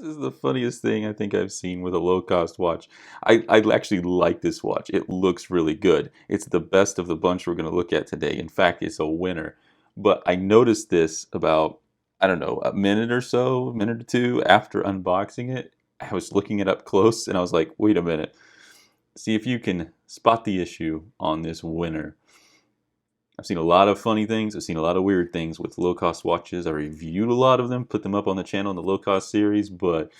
is the funniest thing I think I've seen with a low-cost watch. I actually like this watch. It looks really good. It's the best of the bunch we're going to look at today. In fact, it's a winner. But I noticed this about, I don't know, a minute or so, a minute or two after unboxing it. I was looking it up close and I was like, wait a minute. See if you can spot the issue on this winner. I've seen a lot of funny things. I've seen a lot of weird things with low-cost watches. I reviewed a lot of them, put them up on the channel in the low-cost series, but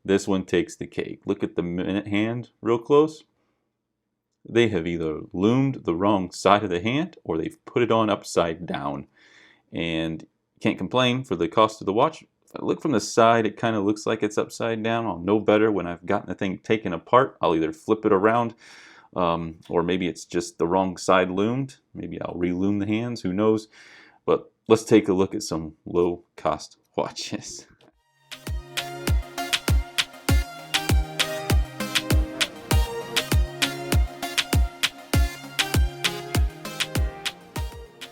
this one takes the cake. Look at the minute hand real close. They have either loomed the wrong side of the hand or they've put it on upside down. And you can't complain for the cost of the watch. If I look from the side, it kind of looks like it's upside down. I'll know better when I've gotten the thing taken apart. I'll either flip it around or maybe it's just the wrong side loomed. Maybe I'll reloom the hands, who knows. But let's take a look at some low-cost watches.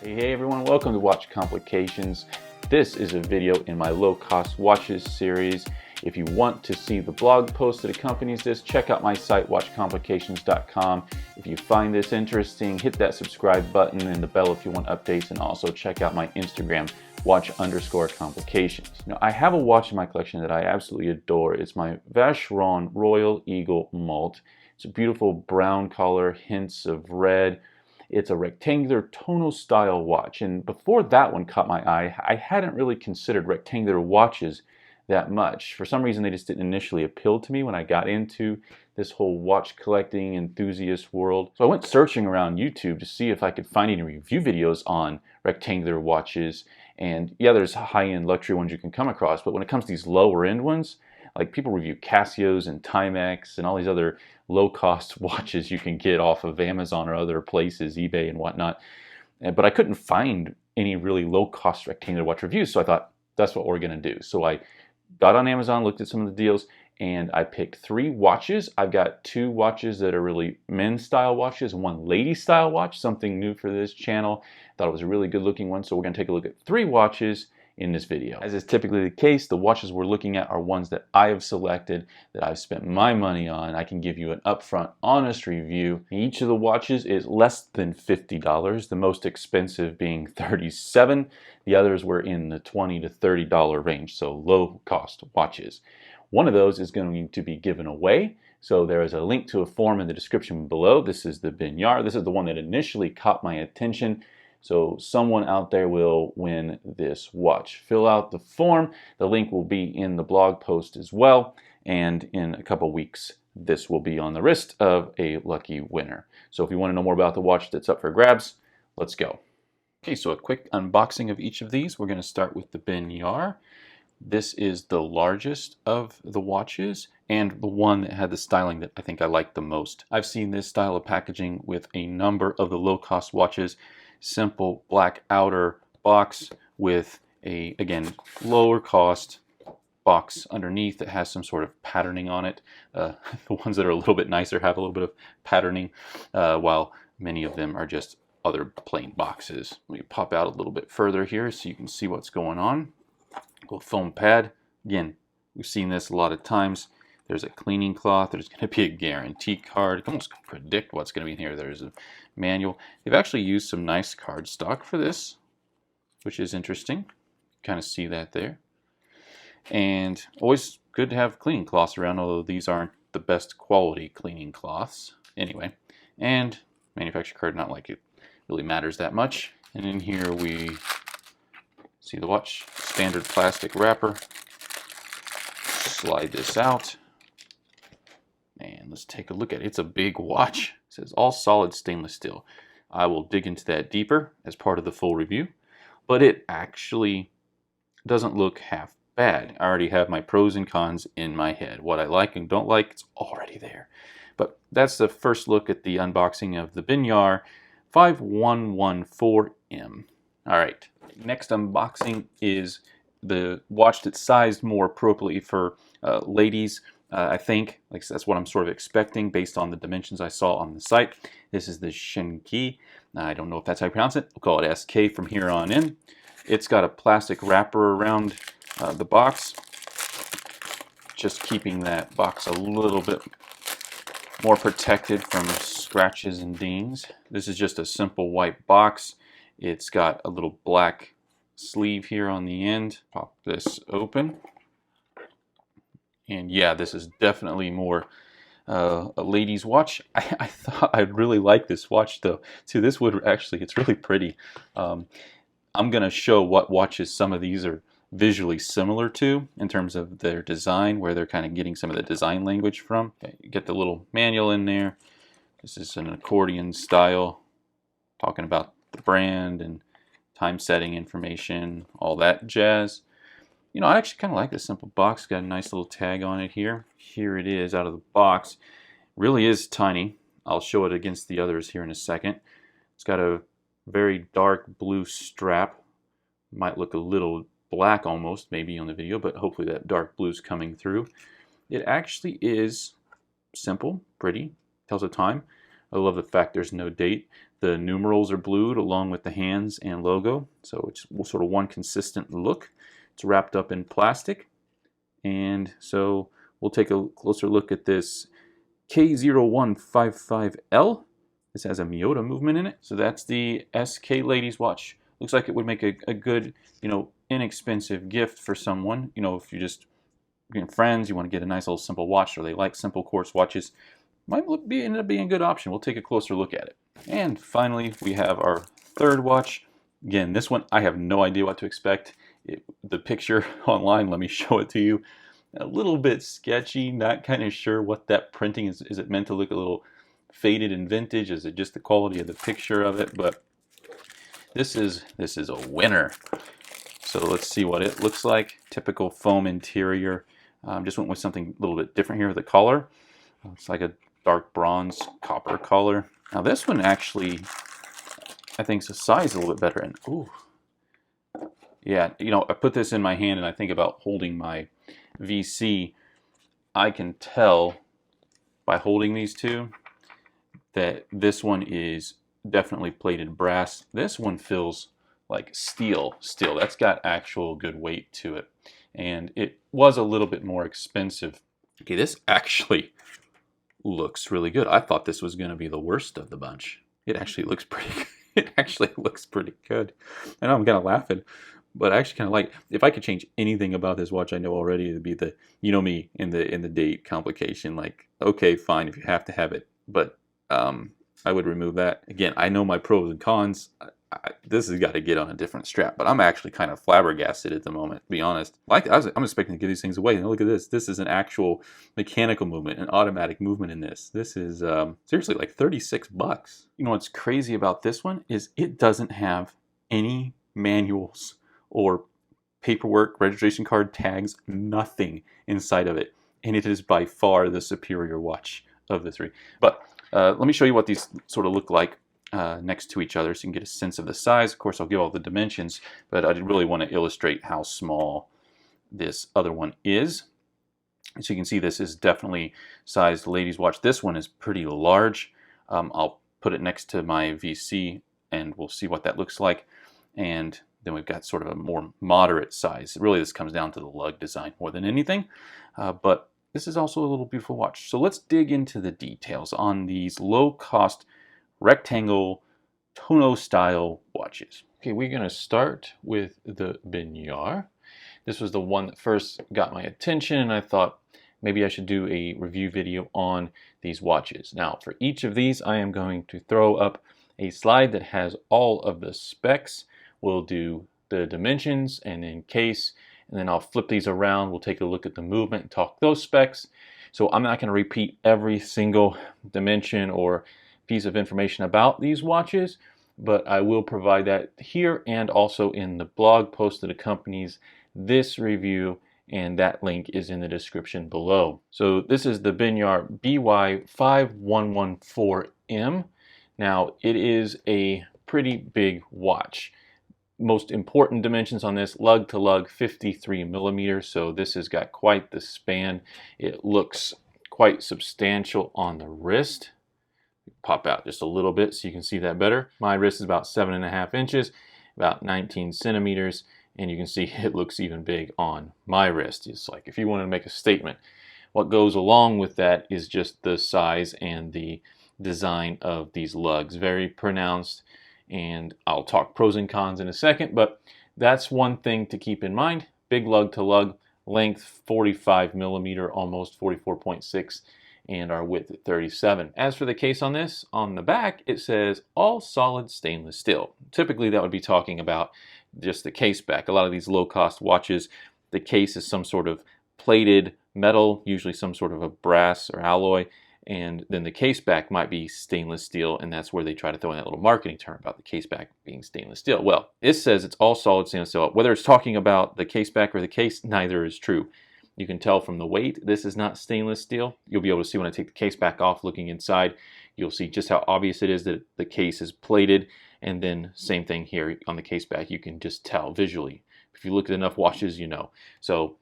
Hey everyone, welcome to Watch Complications. This is a video in my low-cost watches series. If you want to see the blog post that accompanies this, check out my site, watchcomplications.com. If you find this interesting, hit that subscribe button and the bell if you want updates, and also check out my Instagram, watch_complications. Now, I have a watch in my collection that I absolutely adore. It's my Vacheron Royal Eagle Malt. It's a beautiful brown color, hints of red. It's a rectangular Tonneau style watch, and before that one caught my eye, I hadn't really considered rectangular watches that much. For some reason, they just didn't initially appeal to me when I got into this whole watch collecting enthusiast world. So I went searching around YouTube to see if I could find any review videos on rectangular watches. And yeah, there's high-end luxury ones you can come across, but when it comes to these lower-end ones, like people review Casios and Timex and all these other low-cost watches you can get off of Amazon or other places, eBay and whatnot. But I couldn't find any really low-cost rectangular watch reviews, so I thought, that's what we're gonna do. So I got on Amazon, looked at some of the deals, and I picked 3 watches. I've got 2 watches that are really men's style watches, 1 lady style watch, something new for this channel. Thought it was a really good looking one, so we're gonna take a look at 3 watches in this video. As is typically the case, the watches we're looking at are ones that I have selected, that I've spent my money on. I can give you an upfront, honest review. Each of the watches is less than $50, the most expensive being $37. The others were in the $20 to $30 range, so low cost watches. One of those is going to be given away, so there is a link to a form in the description below. This is the Benyar. This is the one that initially caught my attention. So someone out there will win this watch. Fill out the form. The link will be in the blog post as well. And in a couple weeks, this will be on the wrist of a lucky winner. So if you want to know more about the watch that's up for grabs, let's go. Okay, so a quick unboxing of each of these. We're going to start with the Benyar. This is the largest of the watches and the one that had the styling that I think I like the most. I've seen this style of packaging with a number of the low-cost watches. Simple black outer box with a, again, lower cost box underneath that has some sort of patterning on it. The ones that are a little bit nicer have a little bit of patterning, while many of them are just other plain boxes. Let me pop out a little bit further here so you can see what's going on. Little foam pad. Again, we've seen this a lot of times. There's a cleaning cloth. There's going to be a guarantee card. You can almost predict what's going to be in here. There's a manual. They've actually used some nice cardstock for this, which is interesting. Kind of see that there. And always good to have cleaning cloths around, although these aren't the best quality cleaning cloths. Anyway, and manufacturer card, not like it really matters that much. And in here we see the watch, standard plastic wrapper. Slide this out. And let's take a look at it. It's a big watch. It says all solid stainless steel. I will dig into that deeper as part of the full review, but it actually doesn't look half bad. I already have my pros and cons in my head. What I like and don't like, it's already there. But that's the first look at the unboxing of the Benyar 5114M. All right, next unboxing is the watch that's sized more appropriately for ladies. I think, like that's what I'm sort of expecting based on the dimensions I saw on the site. This is the Shengke. I don't know if that's how you pronounce it. We'll call it SK from here on in. It's got a plastic wrapper around the box. just keeping that box a little bit more protected from scratches and dings. This is just a simple white box. It's got a little black sleeve here on the end. Pop this open. And yeah, this is definitely more a lady's watch. I thought I'd really like this watch though. See, this would actually, it's really pretty. I'm gonna show what watches some of these are visually similar to in terms of their design, where they're kind of getting some of the design language from. Okay, you get the little manual in there. This is an accordion style, talking about the brand and time setting information, all that jazz. You know, I actually kind of like this simple box. Got a nice little tag on it here. Here it is out of the box. Really is tiny. I'll show it against the others here in a second. It's got a very dark blue strap. Might look a little black almost, maybe on the video, but hopefully that dark blue's coming through. It actually is simple, pretty, tells the time. I love the fact there's no date. The numerals are blued along with the hands and logo, so it's sort of one consistent look. It's wrapped up in plastic, and so we'll take a closer look at this K0155L. This has a Miyota movement in it, so that's the SK ladies watch. Looks like it would make a good, you know, inexpensive gift for someone. You know, if you're just being friends, you want to get a nice little simple watch, or they like simple quartz watches, might end up being a good option. We'll take a closer look at it. And finally, we have our third watch. Again, this one I have no idea what to expect. The picture online, let me show it to you. A little bit sketchy, not kind of sure what that printing is. Is it meant to look a little faded and vintage? Is it just the quality of the picture of it? But this is a winner. So let's see what it looks like. Typical foam interior. Just went with something a little bit different here with the collar. It's like a dark bronze copper color. Now this one actually, I think, is the size a little bit better. And ooh. Yeah, you know, I put this in my hand and I think about holding my VC. I can tell by holding these two that this one is definitely plated brass. This one feels like steel. That's got actual good weight to it. And it was a little bit more expensive. Okay, this actually looks really good. I thought this was going to be the worst of the bunch. It actually looks pretty good. It actually looks pretty good. I know I'm kind of laughing, but I actually kind of like, if I could change anything about this watch, I know already it'd be the, you know me, in the date complication. Like, okay, fine, if you have to have it, but I would remove that. Again, I know my pros and cons. This has got to get on a different strap, but I'm actually kind of flabbergasted at the moment, to be honest. I'm expecting to give these things away. And look at this. This is an actual mechanical movement, an automatic movement in this. This is seriously like 36 bucks. You know what's crazy about this one is it doesn't have any manuals or paperwork, registration card, tags, nothing inside of it. And it is by far the superior watch of the three. But let me show you what these sort of look like next to each other so you can get a sense of the size. Of course, I'll give all the dimensions, but I really want to illustrate how small this other one is. So you can see this is definitely sized ladies watch. This one is pretty large. I'll put it next to my VC and we'll see what that looks like. And then we've got sort of a more moderate size. Really, this comes down to the lug design more than anything. But this is also a little beautiful watch. So let's dig into the details on these low-cost rectangle Tonneau style watches. Okay, we're going to start with the Benyar. This was the one that first got my attention, and I thought maybe I should do a review video on these watches. Now, for each of these, I am going to throw up a slide that has all of the specs. We'll do the dimensions and then case, and then I'll flip these around. We'll take a look at the movement and talk those specs. So I'm not going to repeat every single dimension or piece of information about these watches, but I will provide that here and also in the blog post that accompanies this review, and that link is in the description below. So this is the Benyar BY-5114M. Now it is a pretty big watch. Most important dimensions on this, lug to lug 53 millimeters, so this has got quite the span. It looks quite substantial on the wrist. Pop out just a little bit so you can see that better. My wrist is about 7.5 inches, about 19 centimeters, and you can see it looks even big on my wrist. It's like if you want to make a statement, what goes along with that is just the size and the design of these lugs. Very pronounced, and I'll talk pros and cons in a second, but that's one thing to keep in mind. Big lug to lug, length 45 millimeter, almost 44.6, and our width at 37. As for the case on this, on the back it says all solid stainless steel. Typically that would be talking about just the case back. A lot of these low-cost watches, the case is some sort of plated metal, usually some sort of a brass or alloy, and then the case back might be stainless steel, and that's where they try to throw in that little marketing term about the case back being stainless steel. Well, it says it's all solid stainless steel. Whether it's talking about the case back or the case, neither is true. You can tell from the weight, this is not stainless steel. You'll be able to see when I take the case back off, looking inside, you'll see just how obvious it is that the case is plated, and then same thing here on the case back, you can just tell visually. If you look at enough watches, you know. So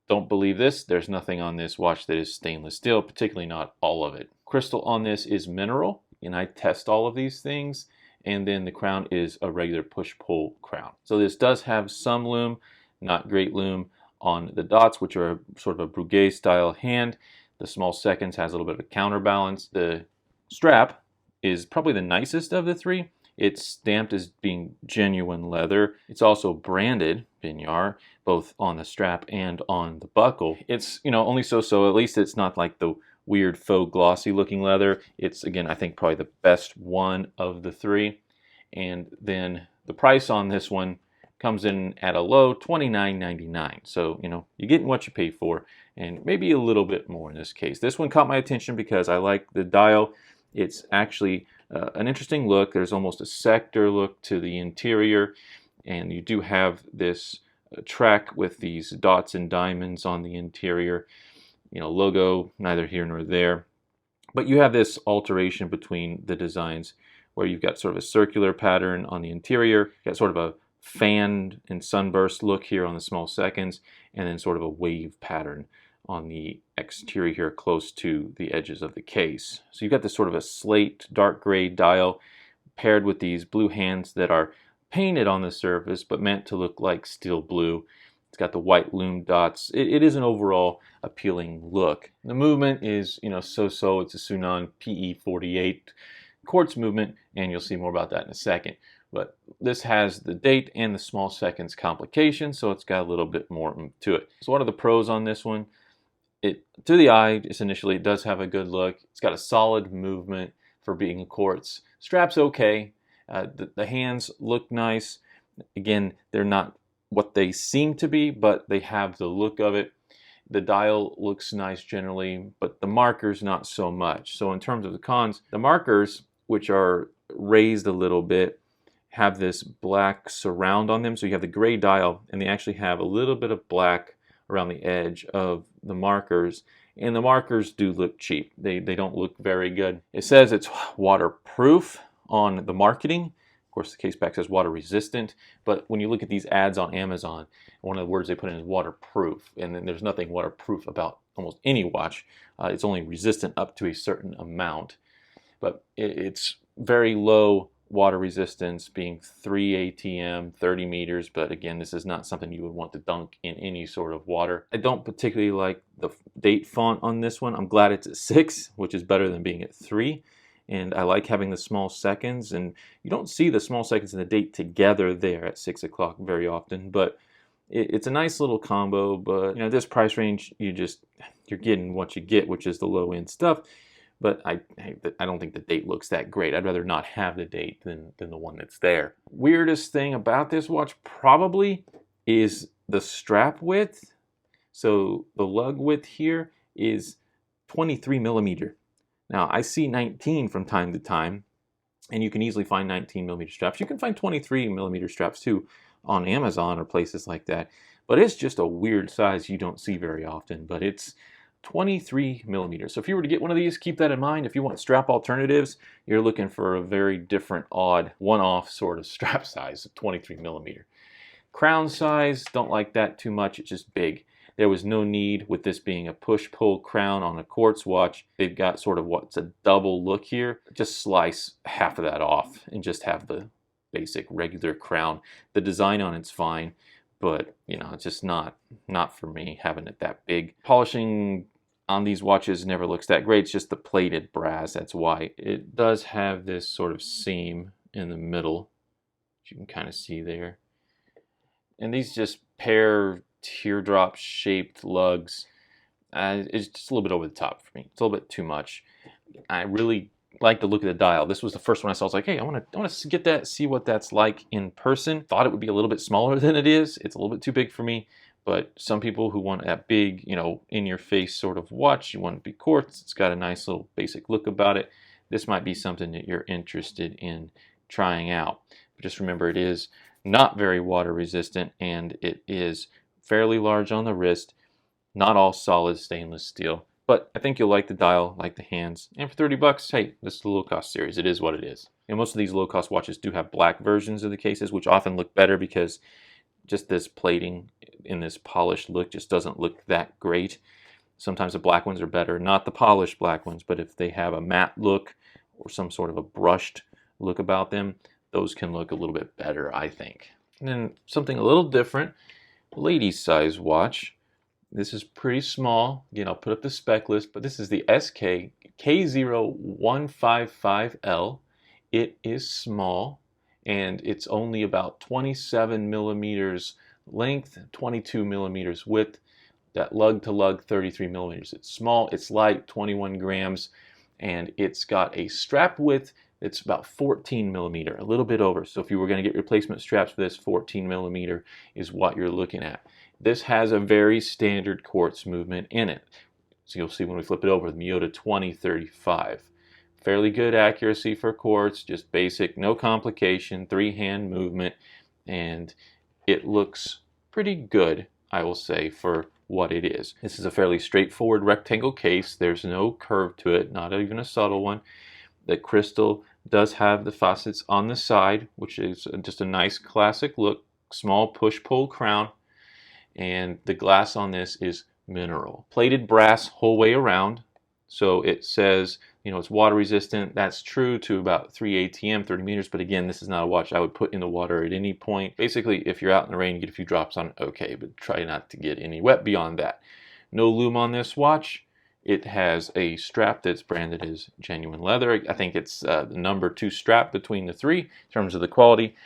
don't believe this. There's nothing on this watch that is stainless steel, particularly not all of it. Crystal on this is mineral, and I test all of these things, and then the crown is a regular push-pull crown. So this does have some lume, not great lume, on the dots, which are sort of a Breguet style hand. The small seconds has a little bit of a counterbalance. The strap is probably the nicest of the three. It's stamped as being genuine leather. It's also branded Benyar, both on the strap and on the buckle. It's, you know, only so-so. At least it's not like the weird faux glossy looking leather. It's, again, I think probably the best one of the three. And then the price on this one comes in at a low $29.99. So, you know, you're getting what you pay for, and maybe a little bit more in this case. This one caught my attention because I like the dial. It's actually an interesting look. There's almost a sector look to the interior, and you do have this track with these dots and diamonds on the interior. You know, logo neither here nor there. But you have this alteration between the designs where you've got sort of a circular pattern on the interior, you've got sort of a fanned and sunburst look here on the small seconds, and then sort of a wave pattern on the exterior here close to the edges of the case. So you've got this sort of a slate dark gray dial paired with these blue hands that are painted on the surface but meant to look like steel blue. It's got the white lume dots. It is an overall appealing look. The movement is, you know, so-so. It's a Sunan PE48 quartz movement, and you'll see more about that in a second. But this has the date and the small seconds complication, so it's got a little bit more to it. So what are the pros on this one? To the eye, just initially, it does have a good look. It's got a solid movement for being a quartz. Strap's okay. The hands look nice. Again, they're not what they seem to be, but they have the look of it. The dial looks nice generally, but the markers not so much. So in terms of the cons, the markers, which are raised a little bit, have this black surround on them. So you have the gray dial, and they actually have a little bit of black around the edge of the markers, and the markers do look cheap. They don't look very good. It says it's waterproof on the marketing. Of course, the case back says water resistant, but when you look at these ads on Amazon, one of the words they put in is waterproof, and then there's nothing waterproof about almost any watch. It's only resistant up to a certain amount, but it's very low water resistance, being 3 ATM, 30 meters, but again, this is not something you would want to dunk in any sort of water. I don't particularly like the date font on this one. I'm glad it's at 6, which is better than being at 3, and I like having the small seconds, and you don't see the small seconds and the date together there at 6 o'clock very often, but it's a nice little combo. But you know, this price range, you're getting what you get, which is the low end stuff. But I don't think the date looks that great. I'd rather not have the date than the one that's there. Weirdest thing about this watch probably is the strap width. So the lug width here is 23 millimeter. Now I see 19 from time to time, and you can easily find 19 millimeter straps. You can find 23 millimeter straps too on Amazon or places like that. But it's just a weird size you don't see very often. But it's 23 millimeters. So if you were to get one of these, keep that in mind. If you want strap alternatives, you're looking for a very different, odd, one-off sort of strap size of 23 millimeter. Crown size, don't like that too much. It's just big. There was no need with this being a push-pull crown on a quartz watch. They've got sort of what's a double look here. Just slice half of that off and just have the basic regular crown. The design on it's fine, but you know, it's just not for me having it that big. Polishing on these watches never looks that great. It's just the plated brass, that's why. It does have this sort of seam in the middle, which you can kind of see there. And these just pair teardrop shaped lugs. It's just a little bit over the top for me. It's a little bit too much. I really like the look of the dial. This was the first one I saw. I was like, hey, I want to get that, see what that's like in person. Thought it would be a little bit smaller than it is. It's a little bit too big for me. But some people who want that big, you know, in-your-face sort of watch, you want it to be quartz. It's got a nice little basic look about it. This might be something that you're interested in trying out. But just remember, it is not very water resistant, and it is fairly large on the wrist. Not all solid stainless steel. But I think you'll like the dial, like the hands. And for 30 bucks, hey, this is the low-cost series. It is what it is. And most of these low-cost watches do have black versions of the cases, which often look better because just this plating in this polished look just doesn't look that great. Sometimes the black ones are better, not the polished black ones, but if they have a matte look or some sort of a brushed look about them, those can look a little bit better, I think. And then something a little different, ladies size watch. This is pretty small. Again, I'll put up the spec list, but this is the Shengke K0155L. It is small, and it's only about 27 millimeters length, 22 millimeters width. That lug to lug, 33 millimeters. It's small, it's light, 21 grams, and it's got a strap width that's about 14 millimeter, a little bit over. So if you were going to get replacement straps for this, 14 millimeter is what you're looking at. This has a very standard quartz movement in it. So you'll see when we flip it over, the Miyota 2035. Fairly good accuracy for quartz, just basic, no complication, 3-hand movement, and it looks pretty good, I will say, for what it is. This is a fairly straightforward rectangle case. There's no curve to it, not even a subtle one. The crystal does have the facets on the side, which is just a nice classic look, small push-pull crown, and the glass on this is mineral. Plated brass whole way around, so it says, you know, it's water resistant. That's true to about 3 ATM, 30 meters, but again, this is not a watch I would put in the water at any point. Basically, if you're out in the rain, you get a few drops on it, okay, but try not to get any wet beyond that. No loom on this watch. It has a strap that's branded as genuine leather. I think it's the number 2 strap between the three in terms of the quality.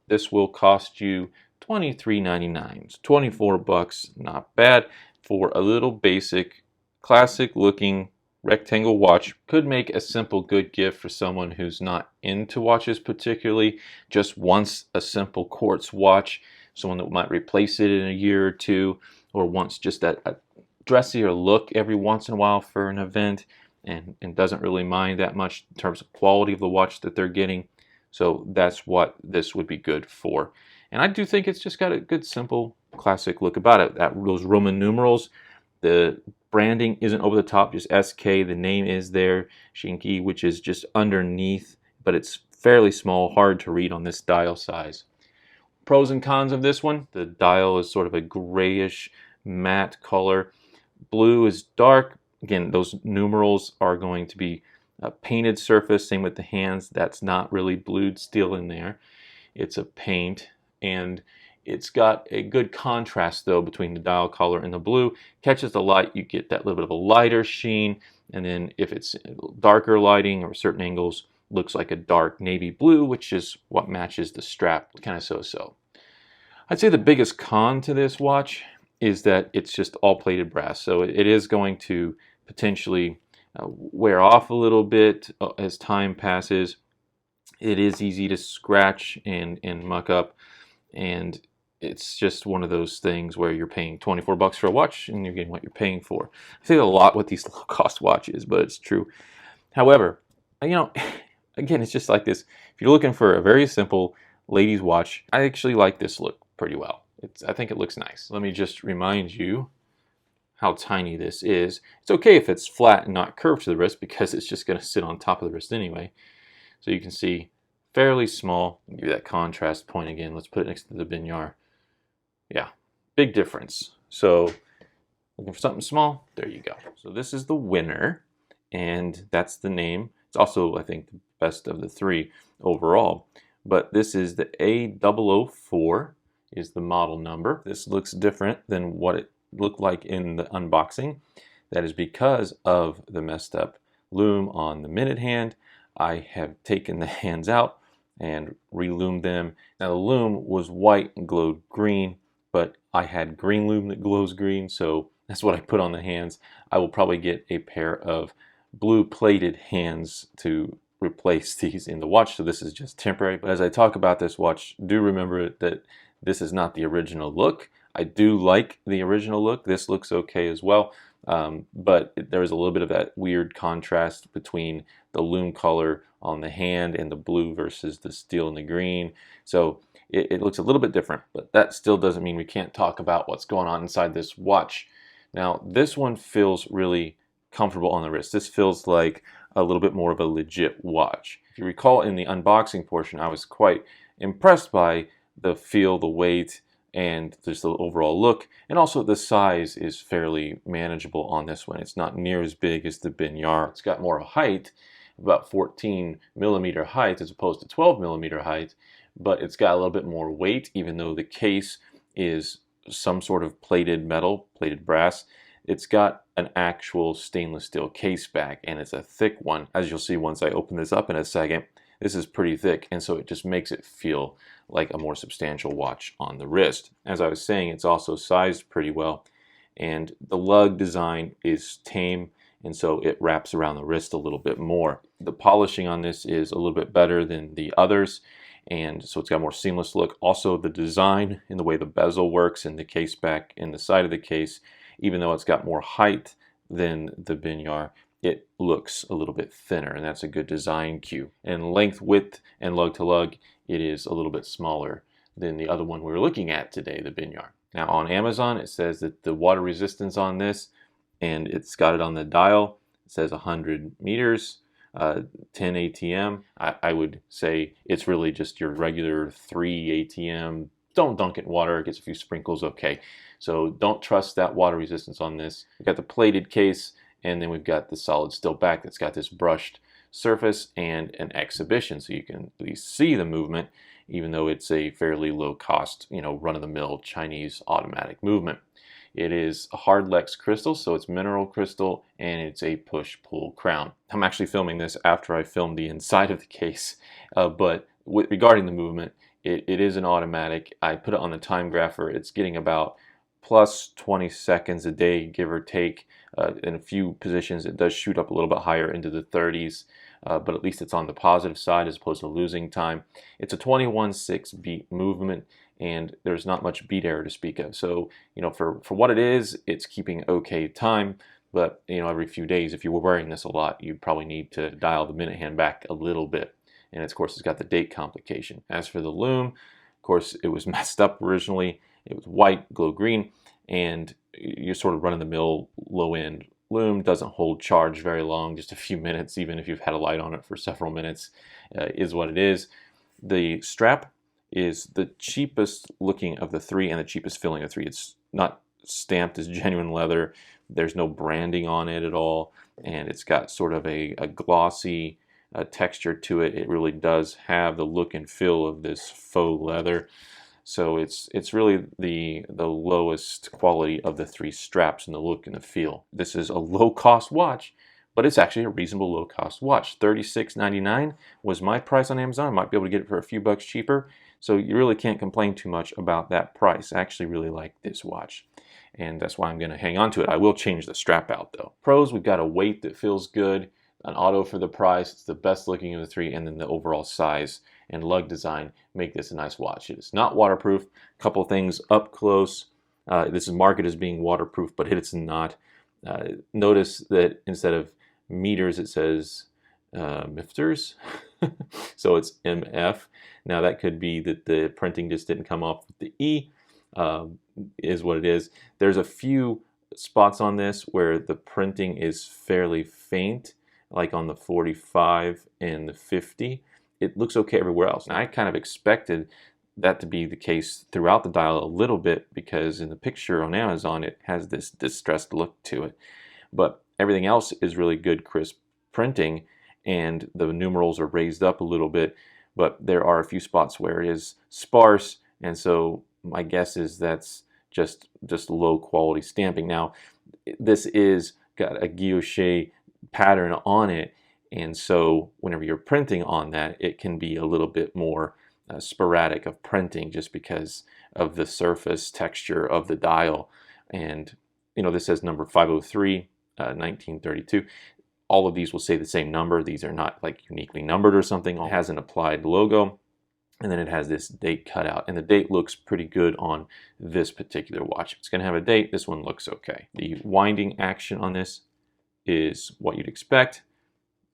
This will cost you $23.99. 24 bucks, not bad for a little basic, classic looking rectangle watch. Could make a simple good gift for someone who's not into watches particularly, just wants a simple quartz watch, someone that might replace it in a year or two, or wants just a dressier look every once in a while for an event, and doesn't really mind that much in terms of quality of the watch that they're getting. So that's what this would be good for. And I do think it's just got a good, simple, classic look about it. Those Roman numerals, the branding isn't over the top, just SK. The name is there, Shengke, which is just underneath, but it's fairly small, hard to read on this dial size. Pros and cons of this one: the dial is sort of a grayish matte color. Blue is dark. Again, those numerals are going to be a painted surface. Same with the hands. That's not really blued steel in there. It's a paint, and it's got a good contrast though between the dial color and the blue. Catches the light, you get that little bit of a lighter sheen, and then if it's darker lighting or certain angles, looks like a dark navy blue, which is what matches the strap, kind of so-so. I'd say the biggest con to this watch is that it's just all plated brass, so it is going to potentially wear off a little bit as time passes. It is easy to scratch and muck up, and it's just one of those things where you're paying 24 bucks for a watch and you're getting what you're paying for. I say that a lot with these low-cost watches, but it's true. However, you know, again, it's just like this. If you're looking for a very simple ladies watch, I actually like this look pretty well. I think it looks nice. Let me just remind you how tiny this is. It's okay if it's flat and not curved to the wrist because it's just going to sit on top of the wrist anyway. So you can see fairly small. Give you that contrast point again. Let's put it next to the Benyar. Yeah, big difference. So looking for something small, there you go. So this is the winner, and that's the name. It's also, I think, the best of the three overall. But this is the A004. is the model number. This looks different than what it looked like in the unboxing. That is because of the messed up loom on the minute hand. I have taken the hands out and re-loomed them. Now the loom was white and glowed green, but I had green loom that glows green, so that's what I put on the hands. I will probably get a pair of blue plated hands to replace these in the watch, so this is just temporary. But as I talk about this watch, do remember that this is not the original look. I do like the original look. This looks okay as well, but there is a little bit of that weird contrast between the loom color on the hand and the blue versus the steel and the green. So it looks a little bit different, but that still doesn't mean we can't talk about what's going on inside this watch. Now this one feels really comfortable on the wrist. This feels like a little bit more of a legit watch. If you recall in the unboxing portion, I was quite impressed by the feel, the weight, and just the overall look, and also the size is fairly manageable on this one. It's not near as big as the Benyar. It's got more height, about 14mm height as opposed to 12mm height, but it's got a little bit more weight, even though the case is some sort of plated metal, plated brass. It's got an actual stainless steel case back, and it's a thick one. As you'll see once I open this up in a second, this is pretty thick, and so it just makes it feel like a more substantial watch on the wrist. As I was saying, it's also sized pretty well, and the lug design is tame, and so it wraps around the wrist a little bit more. The polishing on this is a little bit better than the others, and so it's got a more seamless look. Also, the design and the way the bezel works and the case back and the side of the case, even though it's got more height than the Benyar, it looks a little bit thinner, and that's a good design cue. And length, width, and lug to lug, it is a little bit smaller than the other one we were looking at today, the Benyar. Now on Amazon, it says that the water resistance on this, and it's got it on the dial, it says 100 meters, 10 ATM. I would say it's really just your regular 3 ATM. Don't dunk it in water, it gets a few sprinkles, okay. So don't trust that water resistance on this. We've got the plated case, and then we've got the solid steel back that's got this brushed surface and an exhibition, so you can at least see the movement, even though it's a fairly low cost, run-of-the-mill Chinese automatic movement. It is a hard Lex crystal, so it's mineral crystal, and it's a push-pull crown. I'm actually filming this after I filmed the inside of the case, but regarding the movement, it is an automatic. I put it on the time grapher. It's getting about plus 20 seconds a day, give or take. In a few positions, it does shoot up a little bit higher into the 30s, but at least it's on the positive side as opposed to losing time. It's a 21.6 beat movement, and there's not much beat error to speak of. So, for what it is, it's keeping okay time. But, every few days, if you were wearing this a lot, you probably need to dial the minute hand back a little bit. And of course, it's got the date complication. As for the loom, of course, it was messed up originally. It was white, glow green, and you're sort of run-of-the-mill low-end loom. Doesn't hold charge very long, just a few minutes, even if you've had a light on it for several minutes, is what it is. The strap is the cheapest looking of the three and the cheapest filling of the three. It's not stamped as genuine leather. There's no branding on it at all, and it's got sort of a glossy texture to it. It really does have the look and feel of this faux leather. So it's really the lowest quality of the three straps in the look and the feel. This is a low-cost watch, but it's actually a reasonable low-cost watch. $36.99 was my price on Amazon. I might be able to get it for a few bucks cheaper. So you really can't complain too much about that price. I actually really like this watch, and that's why I'm going to hang on to it. I will change the strap out though. Pros, we've got a weight that feels good, an auto for the price. It's the best looking of the three, and then the overall size and lug design make this a nice watch. It is not waterproof. A couple things up close. This is marketed as being waterproof, but it's not. Notice that instead of meters, it says mifters. So it's MF. Now that could be that the printing just didn't come off with the E, is what it is. There's a few spots on this where the printing is fairly faint, like on the 45 and the 50. It looks okay everywhere else. And I kind of expected that to be the case throughout the dial a little bit, because in the picture on Amazon it has this distressed look to it. But everything else is really good, crisp printing, and the numerals are raised up a little bit, but there are a few spots where it is sparse, and so my guess is that's just low quality stamping. Now, this is got a guilloche pattern on it, and so whenever you're printing on that, it can be a little bit more sporadic of printing just because of the surface texture of the dial. And this says number 503, 1932. All of these will say the same number. These are not like uniquely numbered or something. It has an applied logo, and then it has this date cut out, and the date looks pretty good on this particular watch. If it's going to have a date, this one looks okay. The winding action on this is what you'd expect.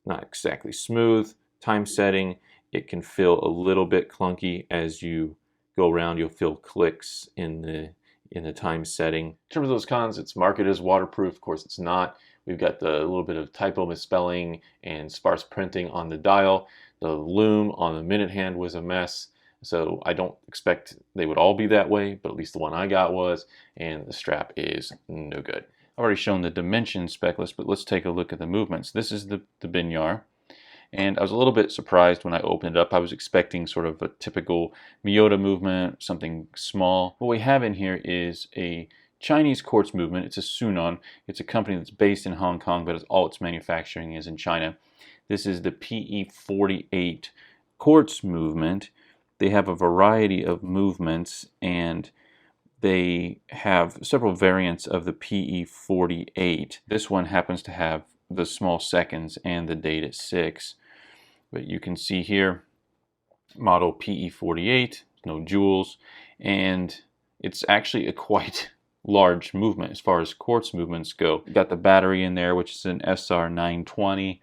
Not exactly smooth. Time setting, it can feel a little bit clunky as you go around. You'll feel clicks in the time setting. In terms of those cons, it's marketed as waterproof. Of course, it's not. We've got the little bit of typo misspelling and sparse printing on the dial. The lume on the minute hand was a mess. So I don't expect they would all be that way, but at least the one I got was, and the strap is no good. I've already shown the dimension spec list, but let's take a look at the movements. This is the Benyar, and I was a little bit surprised when I opened it up. I was expecting sort of a typical Miyota movement, something small. What we have in here is a Chinese quartz movement. It's a Sunon. It's a company that's based in Hong Kong, but all its manufacturing is in China. This is the PE48 quartz movement. They have a variety of movements, and they have several variants of the PE48. This one happens to have the small seconds and the date at 6. But you can see here, model PE48, no jewels, and it's actually a quite large movement as far as quartz movements go. You've got the battery in there, which is an SR920,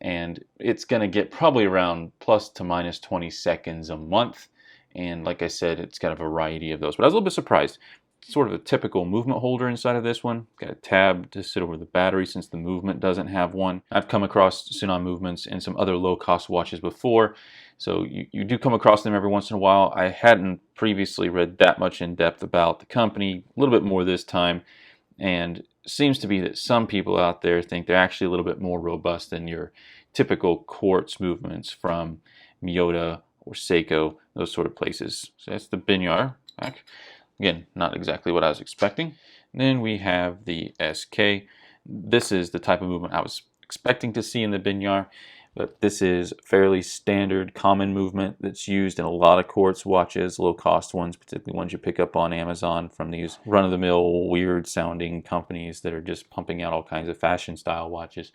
and it's going to get probably around plus to minus 20 seconds a month. And like I said, it's got a variety of those. But I was a little bit surprised. Sort of a typical movement holder inside of this one. Got a tab to sit over the battery since the movement doesn't have one. I've come across Sunon movements in some other low-cost watches before, so you do come across them every once in a while. I hadn't previously read that much in depth about the company, a little bit more this time, and it seems to be that some people out there think they're actually a little bit more robust than your typical quartz movements from Miyota or Seiko, those sort of places. So that's the Benyar back. Again, not exactly what I was expecting. And then we have the SK. This is the type of movement I was expecting to see in the Benyar, but this is fairly standard, common movement that's used in a lot of quartz watches, low-cost ones, particularly ones you pick up on Amazon from these run-of-the-mill, weird-sounding companies that are just pumping out all kinds of fashion-style watches.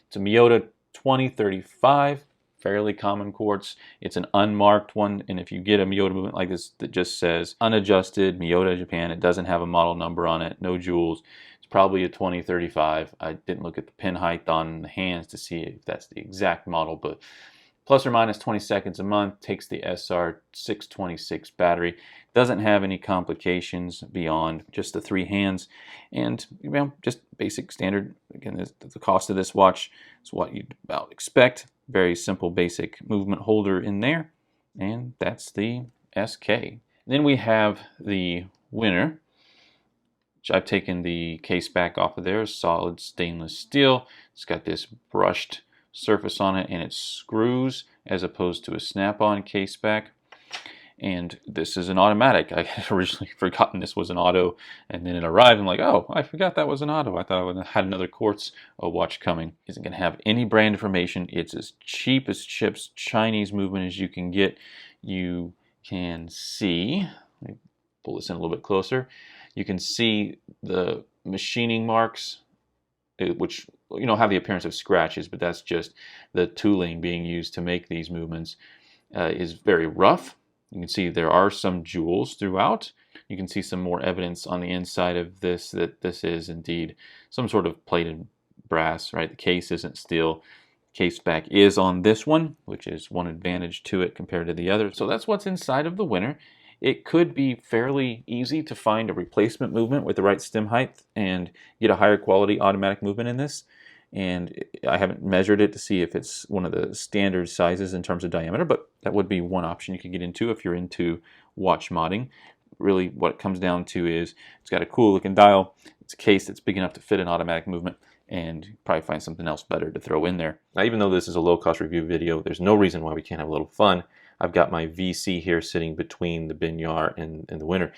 It's a Miyota 2035. Fairly common quartz. It's an unmarked one, and if you get a Miyota movement like this that just says unadjusted Miyota Japan, it doesn't have a model number on it, no jewels, it's probably a 2035. I didn't look at the pin height on the hands to see if that's the exact model, but plus or minus 20 seconds a month, takes the SR626 battery, doesn't have any complications beyond just the 3 hands, and just basic standard. Again, the cost of this watch is what you'd about expect. Very simple basic movement holder in there, and that's the SK. Then we have the winner, which I've taken the case back off of there, solid stainless steel. It's got this brushed surface on it, and it screws as opposed to a snap-on case back. And this is an automatic. I had originally forgotten this was an auto, and then it arrived. I'm like, oh, I forgot that was an auto. I thought I had another quartz watch coming. Isn't going to have any brand information. It's as cheap as chips, Chinese movement as you can get. You can see, let me pull this in a little bit closer. You can see the machining marks, which have the appearance of scratches, but that's just the tooling being used to make these movements. Is very rough. You can see there are some jewels throughout. You can see some more evidence on the inside of this that this is indeed some sort of plated brass, right? The case isn't steel. Case back is on this one, which is one advantage to it compared to the other. So that's what's inside of the winner. It could be fairly easy to find a replacement movement with the right stem height and get a higher quality automatic movement in this. And I haven't measured it to see if it's one of the standard sizes in terms of diameter, but that would be one option you could get into if you're into watch modding. Really what it comes down to is it's got a cool looking dial, it's a case that's big enough to fit an automatic movement, and you probably find something else better to throw in there. Now, even though this is a low-cost review video, there's no reason why we can't have a little fun I've got my VC here sitting between the Benyar and the winner.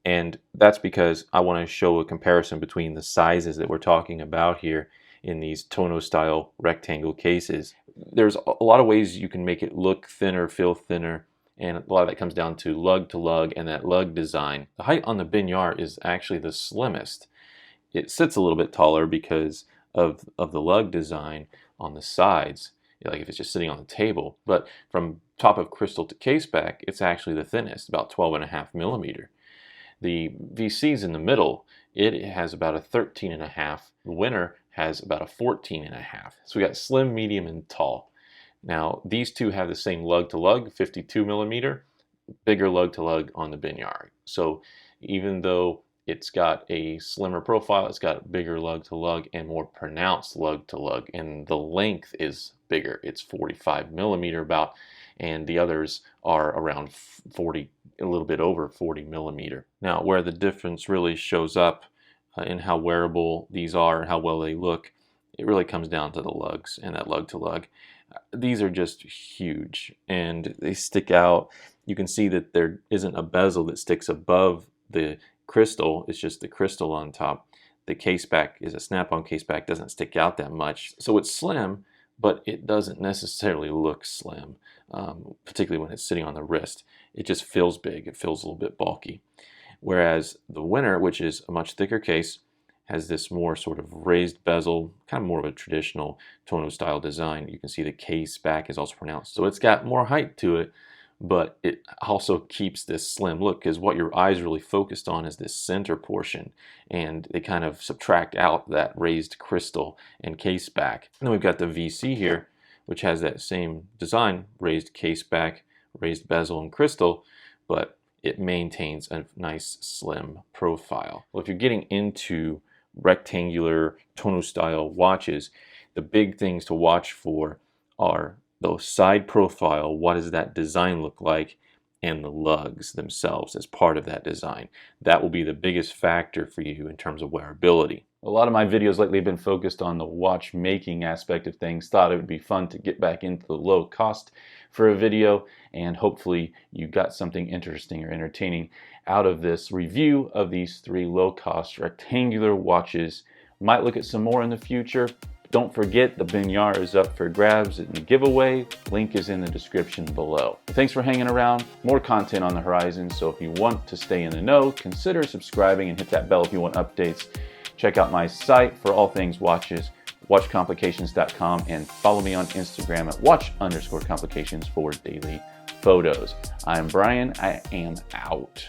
And that's because I want to show a comparison between the sizes that we're talking about here in these Tonneau style rectangle cases. There's a lot of ways you can make it look thinner, feel thinner, and a lot of that comes down to lug and that lug design. The height on the Benyar is actually the slimmest. It sits a little bit taller because of the lug design on the sides, like if it's just sitting on the table. But from top of crystal to case back, it's actually the thinnest, about 12.5 millimeter. The VC's in the middle, it has about a 13.5. The winner has about a 14.5. So we got slim, medium, and tall. Now these two have the same lug to lug, 52 millimeter, bigger lug to lug on the Benyar. So even though it's got a slimmer profile, it's got bigger lug to lug and more pronounced lug to lug, and the length is bigger. It's 45 millimeter about, and the others are around 40, a little bit over 40 millimeter. Now where the difference really shows up in how wearable these are and how well they look, it really comes down to the lugs and that lug to lug. These are just huge and they stick out. You can see that there isn't a bezel that sticks above the crystal, it's just the crystal on top. The case back is a snap-on case back, doesn't stick out that much. So it's slim, but it doesn't necessarily look slim, particularly when it's sitting on the wrist. It just feels big, it feels a little bit bulky. Whereas the winner, which is a much thicker case, has this more sort of raised bezel, kind of more of a traditional Tonneau style design. You can see the case back is also pronounced. So it's got more height to it, but it also keeps this slim look, because what your eye's really focused on is this center portion, and they kind of subtract out that raised crystal and case back. And then we've got the VC here, which has that same design, raised case back, raised bezel and crystal, but it maintains a nice slim profile. Well, if you're getting into rectangular Tonneau style watches, the big things to watch for are the side profile, what does that design look like, and the lugs themselves as part of that design. That will be the biggest factor for you in terms of wearability. A lot of my videos lately have been focused on the watch making aspect of things. Thought it would be fun to get back into the low cost for a video, and hopefully you got something interesting or entertaining out of this review of these 3 low cost rectangular watches. Might look at some more in the future. Don't forget, the Benyar is up for grabs in the giveaway. Link is in the description below. Thanks for hanging around. More content on the horizon, so if you want to stay in the know, consider subscribing and hit that bell if you want updates. Check out my site for all things watches, watchcomplications.com, and follow me on Instagram at watch_complications for daily photos. I'm Brian. I am out.